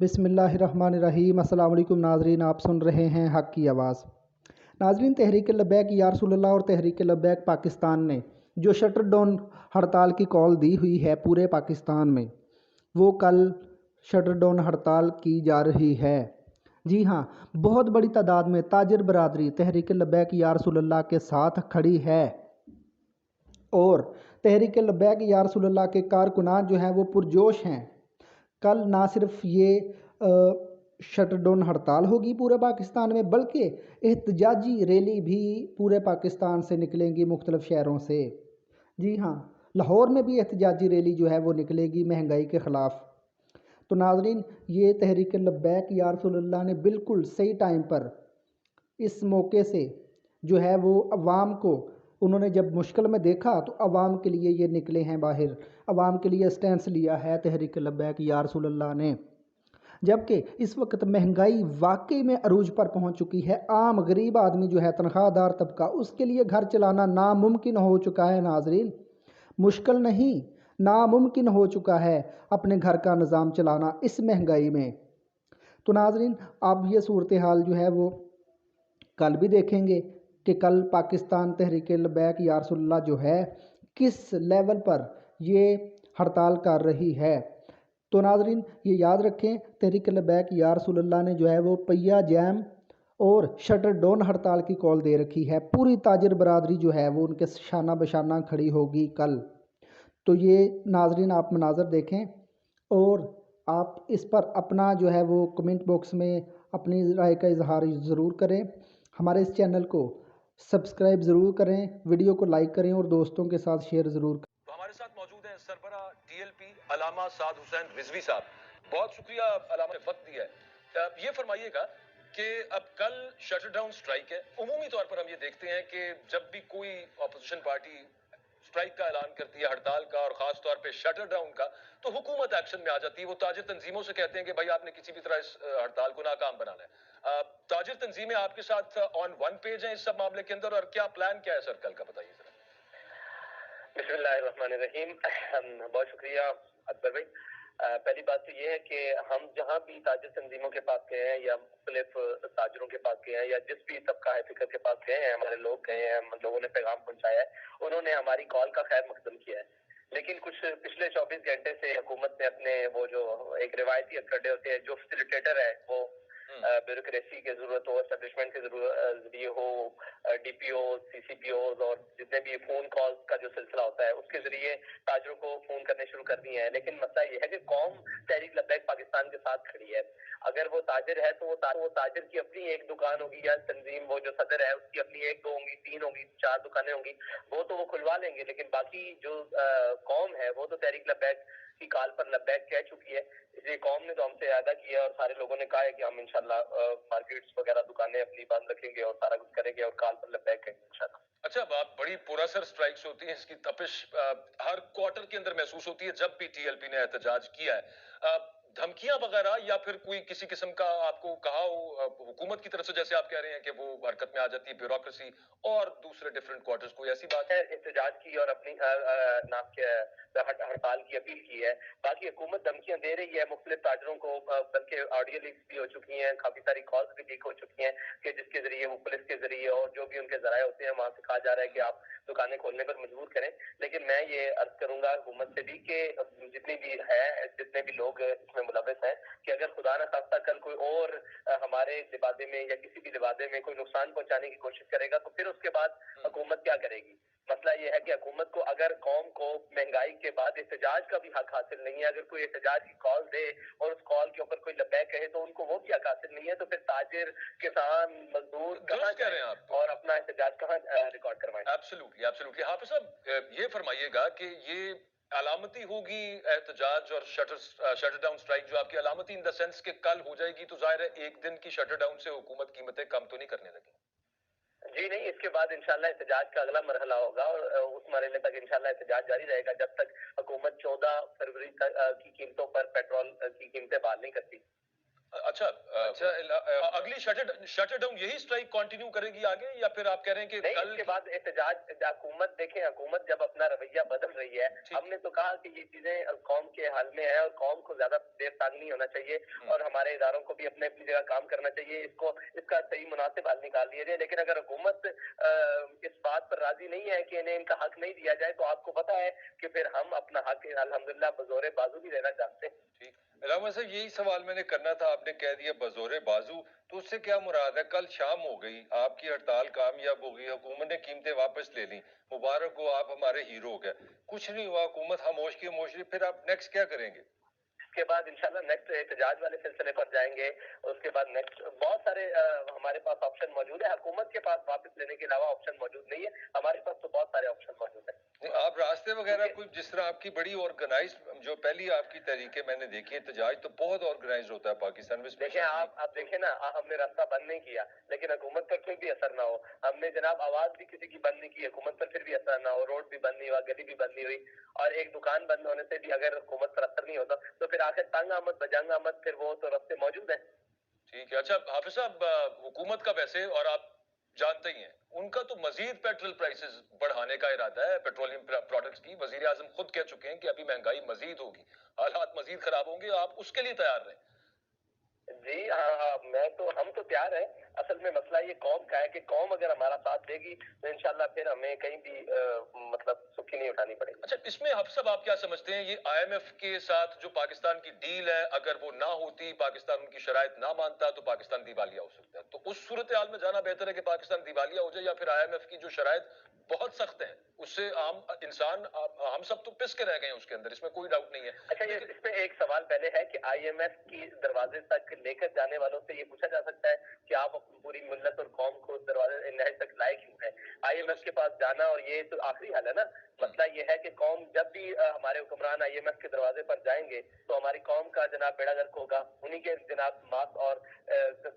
बिस्मिल्लाहिर्रहमानिर्रहीम। अस्सलाम वालेकुम नाजरीन, आप सुन रहे हैं हक़ की आवाज़। नाजरीन, तहरीक लब्बैक या रसूलल्लाह और तहरीक लब्बैक पाकिस्तान ने जो शटर डाउन हड़ताल की कॉल दी हुई है पूरे पाकिस्तान में, वो कल शटर डाउन हड़ताल की जा रही है। जी हाँ, बहुत बड़ी तादाद में ताजिर बरादरी तहरीक लब्बैक या रसूलल्लाह के साथ खड़ी है और तहरीक लब्बैक या रसूलल्लाह के कारकुनान जो हैं वो पुरजोश हैं। कल ना सिर्फ ये शटर डाउन हड़ताल होगी पूरे पाकिस्तान में, बल्कि एहतजाजी रैली भी पूरे पाकिस्तान से निकलेंगी, मुख्तलिफ शहरों से। जी हाँ, लाहौर में भी एहतजाजी रैली जो है वो निकलेगी महंगाई के ख़िलाफ़। तो नाजरीन, ये तहरीक लब्बैक या रसूलल्लाह ने बिल्कुल सही टाइम पर इस मौके से जो है वो अवाम को, उन्होंने जब मुश्किल में देखा तो अवाम के लिए ये निकले हैं बाहर, अवाम के लिए स्टैंड लिया है तहरीक लब्बैक या रसूलल्लाह ने। जबकि इस वक्त महंगाई वाकई में अरूज पर पहुंच चुकी है। आम गरीब आदमी जो है, तनख्वाहदार तबका, उसके लिए घर चलाना नामुमकिन हो चुका है नाजरीन। मुश्किल नहीं, नामुमकिन हो चुका है अपने घर का निज़ाम चलाना इस महंगाई में। तो नाजरीन, अब ये सूरत हाल जो है वो कल भी देखेंगे कि कल पाकिस्तान तहरीक लब्बैक या रसूलल्लाह जो है किस लेवल पर ये हड़ताल कर रही है। तो नाजरीन, ये याद रखें, तहरीक लब्बैक या रसूलल्लाह ने जो है वो पहिया जैम और शटर डाउन हड़ताल की कॉल दे रखी है। पूरी ताजिर बरादरी जो है वो उनके शाना बशाना खड़ी होगी कल। तो ये नाजरीन, आप मनाजर देखें और आप इस पर अपना जो है वो कमेंट बॉक्स में अपनी राय का इजहार ज़रूर करें। हमारे इस चैनल को सब्सक्राइब ज़रूर करें, वीडियो को लाइक करें और दोस्तों के साथ शेयर ज़रूर करें। तो हमारे साथ मौजूद हैं सरबरा टीएलपी अलामा साद हुसैन रिजवी साहब। बहुत शुक्रिया अलामा ने वक्त दिया है। ये फरमाइएगा कि अब कल शटर डाउन स्ट्राइक है। उमूमी तौर पर हम ये देखते हैं कि जब भी कोई अपोजिशन पार्टी स्ट्राइक का ऐलान करती है, हड़ताल का, और खास तौर पे शटर डाउन का, तो हुकूमत एक्शन में आ जाती है। वो ताजिर तंजीमों से कहते हैं कि भाई आपने किसी भी तरह इस हड़ताल को नाकाम बनाना है। ताजिर तंजीमें आपके साथ ऑन वन पेज हैं इस सब मामले के अंदर, और क्या प्लान क्या है सर कल का, बताइए जरा। बिस्मिल्लाहिर्रहमानिर्रहीम। बहुत शुक्रिया अकबर भाई। पहली बात तो ये है कि हम जहाँ भी ताजिर तंजीमों के पास गए हैं या मुख्तलिफ ताजरों के पास गए हैं या जिस भी तबका है फिक्र के पास गए हैं, हमारे लोग गए हैं, हम लोगों ने पैगाम पहुंचाया है, उन्होंने हमारी कॉल का खैर मकदम किया है। लेकिन कुछ पिछले 24 घंटे से हुकूमत ने अपने वो जो एक रिवायती अखड़े होते हैं, जो फैसिलिटेटर है, वो ब्यूरोक्रेसी की जरूरत हो, एस्टेब्लिशमेंट के जरिए हो, डीपीओ, सीसीपीओ और जितने भी फोन कॉल का जो सिलसिला होता है उसके जरिए ताजरों को फोन करने शुरू कर दिए हैं। लेकिन मसला ये है कि कौम तहरीक लब्बैक पाकिस्तान के साथ खड़ी है। अगर वो ताजिर है तो वो ताजिर की अपनी एक दुकान होगी, या तंजीम वो जो सदर है उसकी अपनी एक, दो होंगी, तीन होंगी, 4 दुकानें होंगी, वो तो वो खुलवा लेंगे। लेकिन बाकी जो कौम है वो तो तहरीक लब्बैक की कॉल पर लब्बैक कह चुकी है। इसलिए कौम ने तो हमसे अदा किया और सारे लोगों ने कहा है कि हम इंशाल्लाह मार्केट्स वगैरह दुकानें अपनी बंद रखेंगे और सारा कुछ करेंगे और कॉल पर लब्बैक कहेंगे इंशाल्लाह। अच्छा, बात बड़ी पुरअसर स्ट्राइक्स होती हैं, इसकी तपिश हर क्वार्टर के अंदर महसूस होती है जब भी टीएलपी ने एहतजाज किया है। धमकियां वगैरह या फिर कोई किसी किस्म का आपको कहा हो हुकूमत की तरफ से, जैसे आप कह रहे हैं कि वो हरकत में आ जाती है ब्यूरोक्रेसी, और दूसरे डिफरेंट क्वार्टर्स, कोई ऐसी बात है? एहतजाज की और अपनी नाम के हड़ताल की अपील की है। बाकी हुकूमत धमकियां दे रही है मुख्तलिफ ताजरों को, बल्कि ऑडियो लीक्स भी हो चुकी हैं, काफी सारी कॉल्स भी लीक हो चुकी हैं कि जिसके जरिए वो पुलिस के जरिए और जो भी उनके जराये होते हैं वहां से कहा जा रहा है कि आप दुकानें खोलने पर मजबूर करें। लेकिन मैं ये अर्ज करूंगा हुकूमत से भी कि जितनी भी है, जितने भी लोग इसमें मुलविस हैं, कि अगर खुदा न खास्ता कल कोई और हमारे लिबादे में या किसी भी लिबादे में कोई नुकसान पहुंचाने की कोशिश करेगा तो फिर उसके बाद हुकूमत क्या करेगी। मसला ये है कि हुकूमत को, अगर कौम को महंगाई के बाद एहतजाज का भी हक हासिल नहीं है, अगर कोई एहतजाज की कॉल दे और उस कॉल के ऊपर कोई लब्बैक कहे तो उनको वो भी हक हासिल नहीं है, तो फिर ताजिर, किसान, मजदूर कहाँ कह रहे हैं आप और अपना एहतजाज कहाँ रिकॉर्ड करवाएं। Absolutely, absolutely. हाफिज साहब, ये फरमाइएगा कि ये अलामती होगी एहतजाज और शटर डाउन स्ट्राइक जो आपकी अलामती इन द सेंस के कल हो जाएगी, तो जाहिर है एक दिन की शटर डाउन से हुकूमत कीमतें कम तो नहीं करने लगी? जी नहीं, इसके बाद इंशाल्लाह एहतजाज का अगला मरहला होगा और उस मरहले तक इंशाल्लाह एहतजाज जारी रहेगा जब तक हुकूमत 14 फरवरी तक की कीमतों पर पेट्रोल की कीमतें बहाल नहीं करती। अच्छा अगली शटर डाउन यही स्ट्राइक कंटिन्यू करेगी आगे, या फिर आप कह रहे हैं कि नहीं, कल इसके बाद एहतजाज, हुकूमत देखें, हुकूमत जब अपना रवैया बदल रही है, हमने तो कहा कि ये चीजें कौम के हाल में है और कौम को ज्यादा देर तक नहीं होना चाहिए और हमारे इदारों को भी अपने अपनी जगह काम करना चाहिए, इसका सही मुनासिब हल निकाल लिया जाए। लेकिन अगर हुकूमत इस बात पर राजी नहीं है कि इन्हें इनका हक नहीं दिया जाए, तो आपको पता है कि फिर हम अपना हक अल्हम्दुलिल्लाह बजोरे बाजू भी लेना चाहते हैं। ठीक, अलामा साहब यही सवाल मैंने करना था, आपने कह दिया बजोरे बाजू, तो उससे क्या मुराद है? कल शाम हो गई, आपकी हड़ताल कामयाब हो गई, हुकूमत ने कीमतें वापस ले ली, मुबारक हो, आप हमारे हीरो हो गए। कुछ नहीं हुआ, हुकूमत खामोश की खामोश रही, फिर आप नेक्स्ट क्या करेंगे? उसके बाद इंशाल्लाह नेक्स्ट एहतजाज वाले सिलसिले पर जाएंगे। उसके बाद नेक्स्ट बहुत सारे हमारे पास ऑप्शन मौजूद है। हुकूमत के पास वापस लेने के अलावा ऑप्शन मौजूद नहीं है, हमारे पास तो बहुत सारे ऑप्शन मौजूद है। आप रास्ते वगैरह कोई, जिस तरह आपकी बड़ी ऑर्गेनाइज, जो पहली आपकी तहरीकें मैंने देखी है, एहतजाज तो बहुत ऑर्गेनाइज होता है पाकिस्तान में। देखिए आप देखें ना, हमने रास्ता बंद नहीं किया, लेकिन हुकूमत पर फिर भी असर ना हो। हमने जनाब आवाज भी किसी की बंद नहीं की, हुकूमत पर फिर भी असर ना हो। रोड भी बंद नहीं हुआ, गली भी बंद नहीं हुई, और एक दुकान बंद होने से भी अगर हुकूमत पर असर नहीं होता तो फिर आखिर तंग आमद बजंग आमद, फिर वो तो रास्ते मौजूद है। ठीक है। अच्छा हाफिज साहब, हुकूमत का वैसे, और आप जानते ही हैं, उनका तो मजीद पेट्रोल प्राइसेस बढ़ाने का इरादा है, पेट्रोलियम प्रोडक्ट्स की। वजीर आजम खुद कह चुके हैं कि अभी महंगाई मजीद होगी, हालात मजीद खराब होंगे, आप उसके लिए तैयार रहें। जी हाँ, हम तो तैयार हैं। असल में मसला ये कौम का है कि कौम अगर हमारा साथ देगी तो इंशाल्लाह फिर हमें कहीं भी मतलब सुखी नहीं उठानी पड़ेगी। अच्छा, इसमें हाफिज साहब आप क्या समझते हैं, ये IMF के साथ जो पाकिस्तान की डील है, अगर वो ना होती, पाकिस्तान उनकी शराइत ना मानता, तो पाकिस्तान दिवालिया हो सकता है। तो उस सूरत हाल में जाना बेहतर है कि पाकिस्तान दिवालिया हो जाए, या फिर IMF की जो शराइत बहुत सख्त है, उससे आम इंसान, हम सब तो पिस के रह गए हैं उसके अंदर, इसमें कोई डाउट नहीं है। अच्छा, ये इसमें एक सवाल पहले है कि IMF की दरवाजे तक लेकर जाने वालों से ये पूछा जा सकता है कि आप अपनी पूरी मिल्लत और कौम को दरवाजे नहज तक लाए क्यों है? IMF के पास जाना, और ये तो आखिरी हल है ना। मसला ये है कि कौम जब भी हमारे हुक्मरान IMF के दरवाजे पर जाएंगे तो हमारी कौम का जनाब बेड़ा गर्क होगा, उन्हीं के जनाब मांस और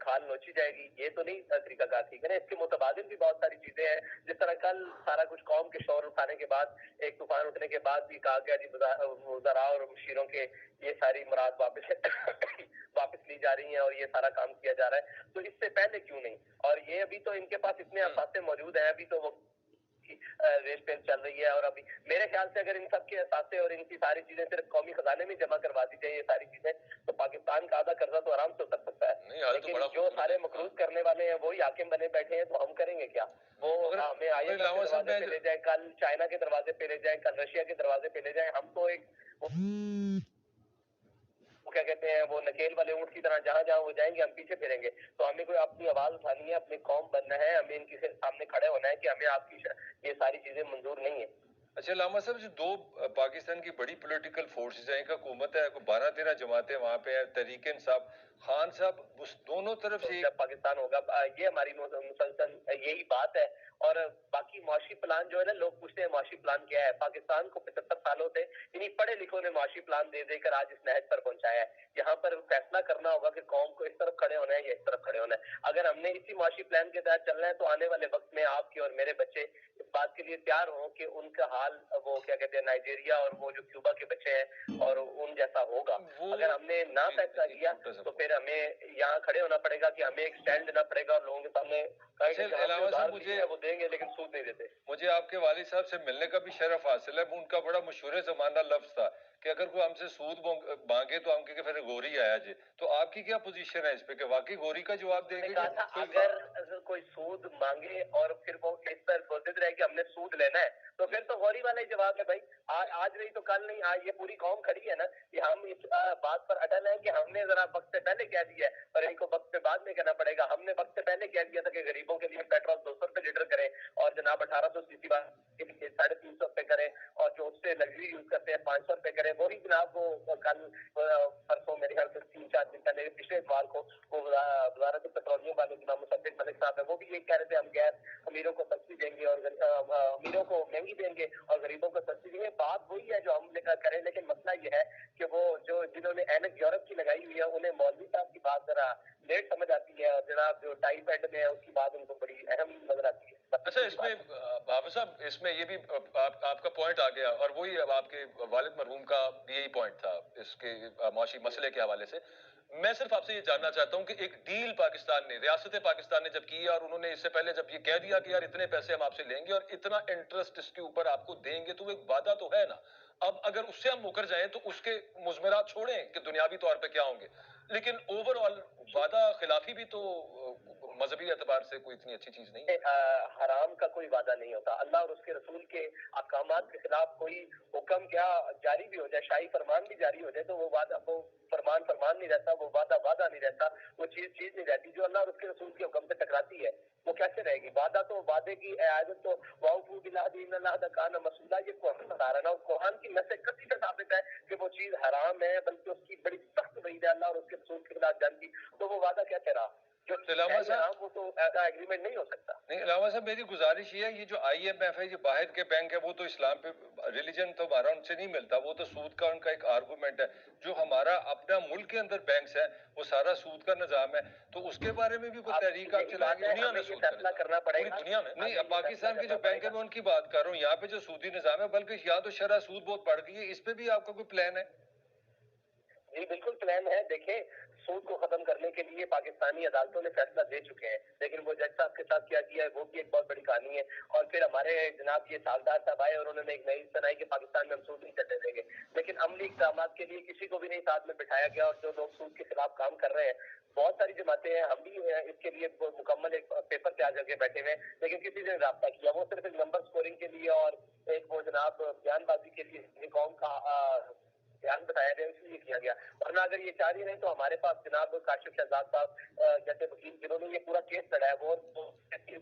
खाल नोची जाएगी। ये तो नहीं तरीकाकार ठीक है ना। इसके मुतबादिल भी बहुत सारी चीजें हैं, जिस तरह कल सारा कुछ कौम के शोर उठाने के बाद, एक तूफान उठने के बाद भी कहा गया जी वज़रा और मुशीरों के ये सारी मुराद वापस वापस ली जा रही हैं और ये सारा काम किया जा रहा है, तो इससे पहले क्यों नहीं? और ये अभी तो इनके पास इतने असासे मौजूद हैं, अभी तो वो रेल पेल चल रही है, और अभी मेरे ख्याल से अगर इन सब के असासे और इनकी सारी चीजें सिर्फ कौमी खजाने में जमा करवा दी जाए, ये सारी चीजें, तो पाकिस्तान का आधा कर्जा तो आराम से उतर सकता है। लेकिन जो सारे मकरूज करने वाले हैं वही हाकिम बने बैठे हैं, तो हम करेंगे क्या? वो हमें IMF के दरवाजे पे ले जाए, कल चाइना के दरवाजे पे ले जाए, कल रशिया के दरवाजे पे ले जाए, हम तो एक क्या कहते हैं, वो नकेल वाले ऊंट की तरह जहां जहां वो जाएंगे हम पीछे फिरेंगे। तो हमें कोई अपनी आवाज उठानी है, अपनी कौम बनना है, हमें इनके सामने खड़े होना है कि हमें आपकी ये सारी चीजें मंजूर नहीं है। अच्छा लामा साहब, जो दो पाकिस्तान की बड़ी पॉलिटिकल फोर्सेस हैं, एक हुकूमत है, 12-13 जमातें वहां पे हैं, तहरीक इंसाफ, खान साहब, उस दोनों तरफ से जब पाकिस्तान होगा, ये हमारी मुसलसल यही बात है। और बाकी मुआशी प्लान जो है ना, लोग पूछते हैं मुआशी प्लान क्या है। पाकिस्तान को 75 सालों से इन्हीं पढ़े लिखों ने मुआशी प्लान दे देकर आज इस नहज पर पहुंचाया है। यहाँ पर फैसला करना होगा कि कौम को इस तरफ खड़े होना है या इस तरफ खड़े होना है। अगर हमने इसी मुआशी प्लान के तहत चलना है, तो आने वाले वक्त में आपके और मेरे बच्चे इस बात के लिए तैयार हों कि उनका हाल वो क्या कहते हैं, नाइजीरिया और वो जो क्यूबा के बच्चे हैं और उन जैसा होगा। अगर हमने ना फैसला किया तो फिर हमें यहाँ खड़े होना पड़ेगा कि हमें एक स्टैंड देना पड़ेगा और लोगों के सामने वो देंगे लेकिन सूद नहीं देते। मुझे आपके वालिद साहब से मिलने का भी शरफ हासिल है। उनका बड़ा मशहूर जमाना लफ्ज था कि अगर कोई हमसे सूद मांगे तो हम कहेंगे फिर गोरी आया जी। तो आपकी क्या पोजीशन है इस पे कि वाकई गोरी का जवाब देंगे? अगर कोई सूद मांगे और फिर वो इस पर बोलते रहे कि हमने सूद लेना है, तो फिर तो गौरी वाला ही जवाब है भाई। आज नहीं तो कल नहीं, आज ये पूरी कौम खड़ी है ना कि हम इस बात पर अटल है कि हमने जरा वक्त से पहले कह दिया है और इनको वक्त से बाद में कहना पड़ेगा। हमने वक्त से पहले कह दिया था कि गरीबों के लिए पेट्रोल 200 रुपए लीटर करें और जनाब 1800 सीसी के लिए 350 रुपए करें, और जो उससे लग्जरी यूज करते हैं 500 रुपए करें। वही जनाब वो कल परसों मेरे ख्याल से 3-4 दिन पहले पिछले इतवार को वो वजारत पेट्रोलियम वाले जनाब मुसद्दिक मलिक साहब है, वो भी यही कह रहे थे हम गैस अमीरों को सब्सिडी देंगे और अमीरों को महंगी देंगे और गरीबों को सब्सिडी देंगे। बात वही है जो हम करें, लेकिन मसला ये है कि वो जो जिन्होंने ऐनक यूरोप की लगाई हुई है, उन्हें मौलवी साहब की बात जरा लेट समझ आती है, और जनाब जो टाई पैड में है उसकी बात उनको बड़ी अहम नजर आती है। अच्छा, इसमें हाफिज साहब, इसमें ये भी आपका پوائنٹ آ گیا اور وہی اب آپ کے والد مرحوم کا بھی یہی پوائنٹ تھا اس کے معاشی مسئلے کے حوالے سے. میں صرف آپ سے یہ جاننا چاہتا ہوں کہ ایک ڈیل پاکستان نے, ریاست پاکستان نے جب کی اور انہوں نے اس سے پہلے جب یہ کہہ دیا کہ یار اتنے پیسے ہم آپ سے لیں گے اور اتنا انٹرسٹ اس کے اوپر آپ کو دیں گے, تو وہ ایک وعدہ تو ہے نا. اب اگر اس سے ہم مکر جائیں تو اس کے مضمرات چھوڑیں کہ دنیاوی طور پہ کیا ہوں گے, لیکن اوور آل وعدہ خلافی بھی تو مذہبی اعتبار سے کوئی اتنی اچھی چیز نہیں ہے. حرام کا کوئی وعدہ نہیں ہوتا. اللہ اور اس کے رسول کے احکامات کے خلاف کوئی حکم کیا جاری بھی ہو جائے, شاہی فرمان بھی جاری ہو جائے, تو وہ وعدہ, وہ فرمان فرمان نہیں رہتا, وہ وعدہ وعدہ نہیں رہتا, وہ چیز چیز نہیں رہتی. جو اللہ اور اس کے رسول کے حکم سے ٹکراتی ہے وہ کیسے رہے گی؟ وعدہ تو وعدے کی اعادت تو واؤفو بالعہد ان اللہ کان مسئولہ, یہ قرآن بتا رہا ہے نا. قرآن کی نص کثیر سے ثابت ہے کہ وہ چیز حرام ہے, بلکہ اس کی بڑی سخت وعید ہے اللہ اور اس کے رسول کے خلاف جان کی. تو وہ وعدہ کیسے رہا؟ جو علامہ صاحب, وہ تو ایسا ایگریمنٹ نہیں ہو سکتا. نہیں علامہ صاحب, میری گزارش یہ ہے, یہ جو آئی ایم ایف ہے, یہ باہر کے بینک ہے, وہ تو اسلام پہ ریلیجن تو ہمارا ان سے نہیں ملتا, وہ تو سود کا ان کا ایک آرگومنٹ ہے. جو ہمارا اپنا ملک کے اندر بینکس ہے وہ سارا سود کا نظام ہے, تو اس کے بارے میں بھی کوئی تحریک آپ چلائیں گے؟ دنیا میں سود فیصلہ کرنا پڑے گا. دنیا میں نہیں, اب پاکستان کے جو بینک ہے میں ان کی بات کر رہا ہوں. یہاں پہ جو سودی نظام ہے, بلکہ یہاں تو شرح سود بہت بڑھ گئی ہے, اس پہ بھی آپ کا کوئی پلان ہے؟ جی بالکل پلان ہے. دیکھیں, سود کو ختم کرنے کے لیے پاکستانی عدالتوں نے فیصلہ دے چکے ہیں, لیکن وہ جج صاحب کے ساتھ کیا کیا ہے وہ بھی ایک بہت بڑی کہانی ہے. اور پھر ہمارے جناب یہ سالدار صاحب آئے اور انہوں نے ایک نئی بنائی کہ پاکستان میں ہم سود نہیں چلنے دیں گے, لیکن عملی اقدامات کے لیے کسی کو بھی نہیں ساتھ میں بٹھایا گیا. اور جو لوگ سود کے خلاف کام کر رہے ہیں, بہت ساری جماعتیں ہیں, ہم بھی اس کے لیے مکمل ایک پیپر تیار کر کے بیٹھے ہوئے, لیکن کسی نے رابطہ کیا وہ صرف ایک نمبر سکورنگ کے لیے اور ایک وہ جناب بیان بازی کے لیے قوم کا بیان بتایا گیا, اس لیے کیا گیا. ورنہ اگر یہ چاہ رہی نہیں تو ہمارے پاس جناب کاشف شہزاد صاحب جیسے وکیل جنہوں نے یہ پورا کیس لڑا ہے وہ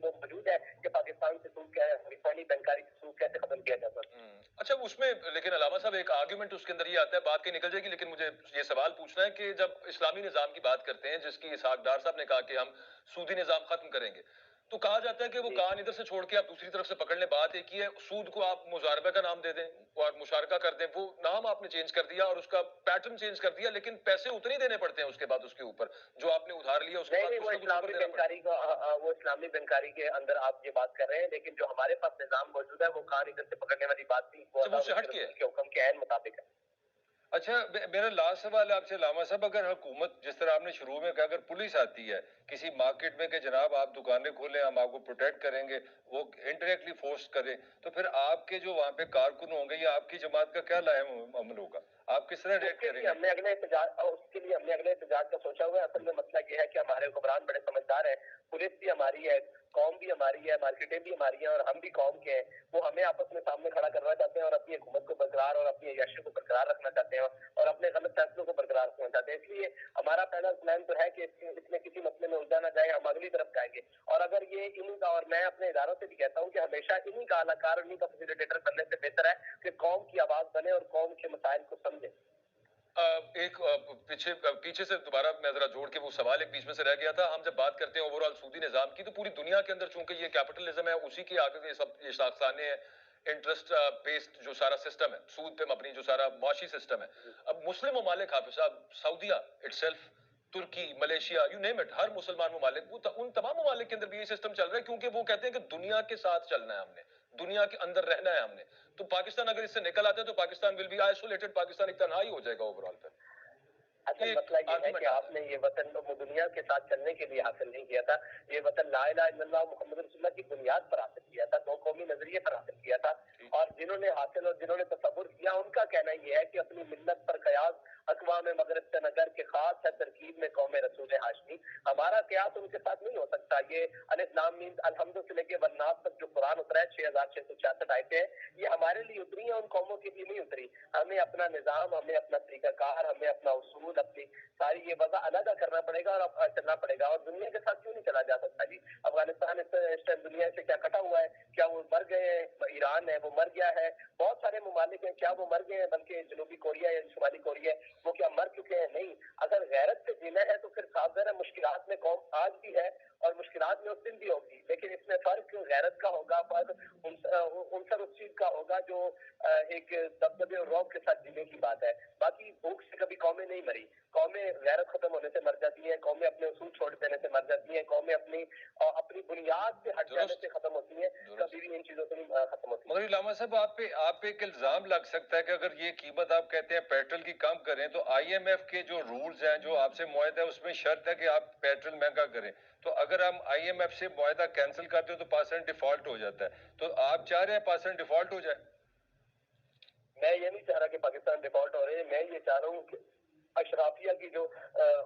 موجود ہے کہ پاکستان سے سود کیا ہے, پانی بینکاری سے سود کیسے ختم کیا جاتا ہے. اچھا, اس میں لیکن علامہ صاحب ایک آرگیومنٹ اس کے اندر یہ آتا ہے, بات کے نکل جائے گی, لیکن مجھے یہ سوال پوچھنا ہے کہ جب اسلامی نظام کی بات کرتے ہیں جس کی اسحاق ڈار صاحب نے کہا کہ ہم سودی نظام ختم کریں گے, تو کہا جاتا ہے کہ وہ کان ادھر سے چھوڑ کے آپ دوسری طرف سے پکڑ لیں. بات ایک ہی ہے, سود کو آپ مزاربہ کا نام دے دیں اور مشارکہ کر دیں, وہ نام آپ نے چینج کر دیا اور اس کا پیٹرن چینج کر دیا, لیکن پیسے اتنے ہی دینے پڑتے ہیں اس کے بعد اس کے اوپر جو آپ نے ادھار لیا اس کے بعد وہ اسلامی بینکاری کا, وہ اسلامی بینکاری کے اندر آپ یہ بات کر رہے ہیں, لیکن جو ہمارے پاس نظام موجود ہے وہ کان ادھر سے پکڑنے والی بات نہیں, وہ اس سے ہٹ کے حکم کے عین مطابق ہے. اچھا, میرا لاسٹ سوال ہے آپ سے علامہ صاحب, اگر حکومت جس طرح آپ نے شروع میں کہا, اگر پولیس آتی ہے کسی مارکیٹ میں کہ جناب آپ دکانیں کھولیں, ہم آپ کو پروٹیکٹ کریں گے, وہ انڈائریکٹلی فورس کرے, تو پھر آپ کے جو وہاں پہ کارکن ہوں گے یا آپ کی جماعت کا کیا لائحہ عمل ہوگا؟ آپ کس طرح ریئیکٹ کریں گے؟ ہم نے اگلے احتجاج, اس کے لیے ہم نے اگلے احتجاج کا سوچا ہوا ہے. اصل میں مسئلہ یہ ہے کہ ہمارے حکمران بڑے سمجھدار ہیں, پولیس بھی ہماری ہے, قوم بھی ہماری ہے, مارکیٹیں بھی ہماری ہیں, اور ہم بھی قوم کے ہیں. وہ ہمیں آپس میں سامنے کھڑا کرنا چاہتے ہیں اور اپنی حکومت کو برقرار اور اپنی عیاشی کو برقرار رکھنا چاہتے ہیں اور اپنے غلط فیصلوں کو برقرار رکھنا چاہتے ہیں. اس لیے ہمارا پہلا پلان تو ہے کہ اس میں کسی مسئلے میں الجھا نہ جائے, ہم اگلی طرف جائیں گے. اور اگر یہ انہیں کا, اور میں اپنے اداروں سے بھی کہتا ہوں کہ ہمیشہ انہیں کا اعلی کار, انہیں کا فیسیلیٹیٹر بننے سے بہتر ہے کہ قوم کی آواز بنے اور قوم کے مسائل کو سمجھے. ایک پیچھے سے دوبارہ میں ذرا جوڑ کے وہ سوال ایک بیچ میں سے رہ گیا تھا. ہم جب بات کرتے ہیں اوور آل سودی نظام کی, تو پوری دنیا کے اندر چونکہ یہ کیپٹلزم ہے, اسی کی آگے یہ سب یہ ساختانے ہیں, انٹرسٹ بیسڈ جو سارا سسٹم ہے, سود پہ مبنی جو سارا معاشی سسٹم ہے. اب مسلم ممالک, حافظ صاحب, سعودیہ اٹ سیلف, ترکی, ملیشیا, یو نیم اٹ, ہر مسلمان ممالک, ان تمام ممالک کے اندر بھی یہ سسٹم چل رہا ہے, کیونکہ وہ کہتے ہیں کہ دنیا کے ساتھ چلنا ہے, ہم نے دنیا کے اندر رہنا ہے ہم نے. تو پاکستان اگر اس سے نکل آتے ہیں تو Pakistan will be isolated, Pakistan ایک تنہا ہی ہو جائے گا اوور آل. پھر اصل مسئلہ یہ ہے کہ آپ نے یہ وطن دنیا کے ساتھ چلنے کے لیے حاصل نہیں کیا تھا, یہ وطن لا الہ الا اللہ محمد رسول اللہ کی بنیاد پر حاصل کیا تھا, دو قومی نظریے پر حاصل کیا تھا. اور جنہوں نے حاصل اور جنہوں نے تصور کیا, ان کا کہنا یہ ہے کہ اپنی ملت پر قیاس اقوام مغرب سے نگر کے خاص ہے ترکیب میں قوم رسول ہاشمی. ہمارا قیاس ان کے ساتھ نہیں ہو سکتا. یہ الف لام میم الحمد سے لے کے والناس تک جو قرآن اترا ہے 6666 آیتیں ہیں, یہ ہمارے لیے اتری ہیں, ان قوموں کے لیے نہیں اتری. ہمیں اپنا نظام, ہمیں اپنا طریقہ کار, ہمیں اپنا اصول, اپنی ساری یہ وضع علیحدہ کرنا پڑے گا اور چلنا پڑے گا. اور دنیا کے ساتھ کیوں نہیں چلا جا سکتا جی؟ افغانستان اس ٹائم دنیا سے کیا کٹا ہوا ہے؟ کیا وہ مر گئے ہیں؟ ایران ہے وہ مر گیا ہے, بہت سارے ممالک ہیں, کیا وہ مر گئے ہیں؟ بلکہ جنوبی کوریا یا شمالی کوریا وہ کیا مر چکے ہیں؟ نہیں. اگر غیرت سے جینا ہے تو پھر صاف ظاہر ہے مشکلات میں قوم آج بھی ہے اور مشکلات میں اس دن بھی ہوگی, لیکن اس میں فرق غیرت کا ہوگا, فرق عنصر اس چیز کا ہوگا جو ایک دبدبے اور رعب کے ساتھ جینے کی بات ہے. باقی بھوک سے کبھی قومیں نہیں مری. रही। कौमें गैरत खत्म होने से मर जाती हैं, कौमें अपने उसूल छोड़ देने से मर जाती हैं, कौमें अपनी बुनियाद से हट जाने से खत्म होती हैं, कभी भी इन चीजों से नहीं खत्म होती। मगर इलामा साहब आप पे एक इल्जाम लग सकता है कि अगर ये कीमत आप कहते हैं पेट्रोल की कम करें तो IMF के जो रूल्स हैं, जो आपसे मुआहदा है, उसमें शर्त है कि आप पेट्रोल महंगा करें। तो अगर हम IMF से मुआहदा कैंसिल करते हो तो पाकिस्तान डिफॉल्ट हो जाता है। तो आप चाह रहे हैं पाकिस्तान डिफॉल्ट हो जाए? मैं ये नहीं चाह रहा कि पाकिस्तान डिफॉल्ट हो रहे हैं, मैं ये चाह रहा हूँ कि अशराफिया की जो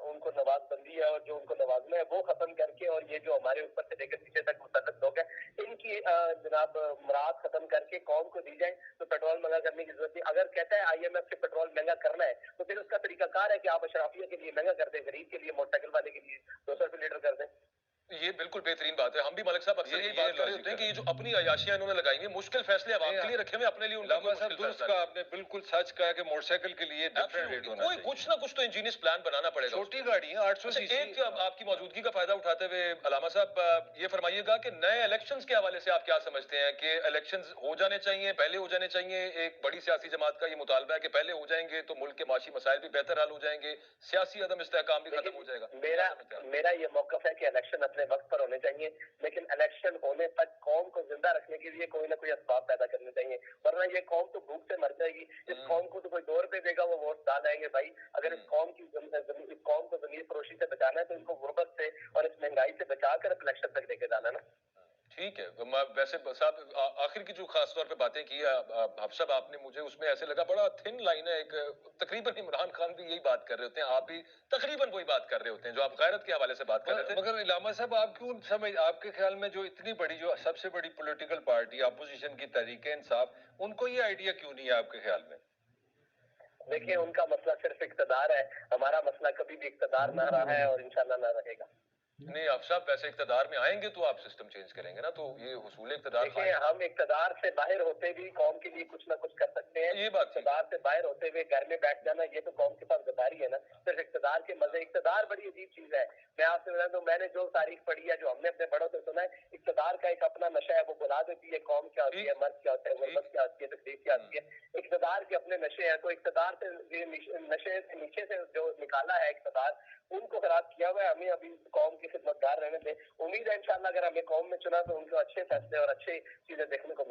उनको नवाजबंदी है और जो उनको नवाजना है वो खत्म करके, और ये जो हमारे ऊपर से लेकर पीछे तक मुसल्लत लोग हैं, इनकी जनाब मुराद खत्म करके कौम को दी जाए। तो पेट्रोल महंगा करने की जरूरत नहीं। अगर कहता है IMF से पेट्रोल महंगा करना है तो फिर उसका तरीकाकार है कि आप अशराफिया के लिए महंगा कर दें, गरीब के लिए, मोटरसाइकिल वाले के लिए 200 रुपये लीटर कर दें। ये बिल्कुल बेहतरीन बात है। हम भी मलिक साहब अक्सर यही बात कर रहे होते हैं कि ये जो अपनी अयाशियां इन्होंने लगाई हैं, मुश्किल फैसले अब आपके लिए रखे हुए, अपने लिए उनका दुरुस्त का आपने बिल्कुल सच कहा कि मोटरसाइकिल के लिए डिफरेंट रेट होना चाहिए। कुछ ना कुछ तो इंजीनियस प्लान बनाना पड़ेगा। छोटी गाड़ी है 800 सीसी। एक आपकी मौजूदगी का फायदा उठाते हुए अलामा साहब ये फरमाइएगा कि नए इलेक्शंस के हवाले से आप क्या समझते हैं कि इलेक्शंस हो जाने चाहिए, पहले हो जाने चाहिए? एक बड़ी सियासी जमात का ये मुतालबा है कि पहले हो जाएंगे तो मुल्क के माशी मसाइल भी बेहतर हल हो जाएंगे, सियासी अदम इस्तेहकाम भी खत्म हो जाएगा। मेरा ये मौकफ है कि इलेक्शन अपने वक्त पर होने चाहिए, लेकिन इलेक्शन होने तक कौम को जिंदा रखने के लिए कोई ना कोई असबाब पैदा करने चाहिए, वरना ये कौम तो भूख से मर जाएगी। इस कौम को तो कोई 2 रुपए देगा वो वोट डाल आएंगे भाई। अगर इस कौम को जमीन फरोशी से बचाना है तो इनको गुर्बत से और इस महंगाई से बचा कर इलेक्शन तक लेके जाना ना। ठीक है। वैसे साहब आखिर की जो खास तौर पे बातें की साहब आपने, मुझे उसमें ऐसे लगा बड़ा थिन लाइन है। एक तकरीबन इमरान खान भी यही बात कर रहे होते हैं, आप भी तकरीबन वही बात कर रहे होते हैं जो आप गैरत के हवाले से बात कर रहे थे। मगर इलामा साहब आप क्यों समझ, आपके ख्याल में जो इतनी बड़ी, जो सबसे बड़ी पॉलिटिकल पार्टी अपोजिशन की तहरीक इंसाफ, उनको ये आइडिया क्यों नहीं है आपके ख्याल में? देखिए, उनका मसला सिर्फ इक्तदार है, हमारा मसला कभी भी इक्तदार ना रहा है और इंशाल्लाह ना रहेगा। नहीं साहब, वैसे इक्तदार में आएंगे तो आप सिस्टम चेंज करेंगे ना, तो ये हुसूल इक्तदार। देखिए, हम इक्तदार से बाहर होते भी कौम के लिए कुछ ना कुछ कर सकते हैं। ये बात इक्तदार से बाहर होते हुए घर में बैठ जाना, ये तो कौम के पास गद्दारी है ना। सिर्फ इक्तदार के मजे, इक्तदार बड़ी अजीब चीज है। मैं आपसे बता दूं, मैंने जो तारीख पढ़ी है, जो हमने अपने बड़ों से सुना है, इक्तदार का एक अपना नशा है, वो बुला देती है कौम क्या होती है, मर्द क्या होता है, गुर्बत क्या होती है, तकलीफ क्या होती है। इक्तदार के अपने नशे हैं, तो इक्तदार से नशे से नीचे से जो निकाला है इक्तदार, उनको खराब किया हुआ है। हमें अभी कौम की खिदमतगार रहने दें। उम्मीद है इंशाल्लाह अगर हमें कौम में चुना तो उनको अच्छे फैसले और अच्छी चीजें देखने को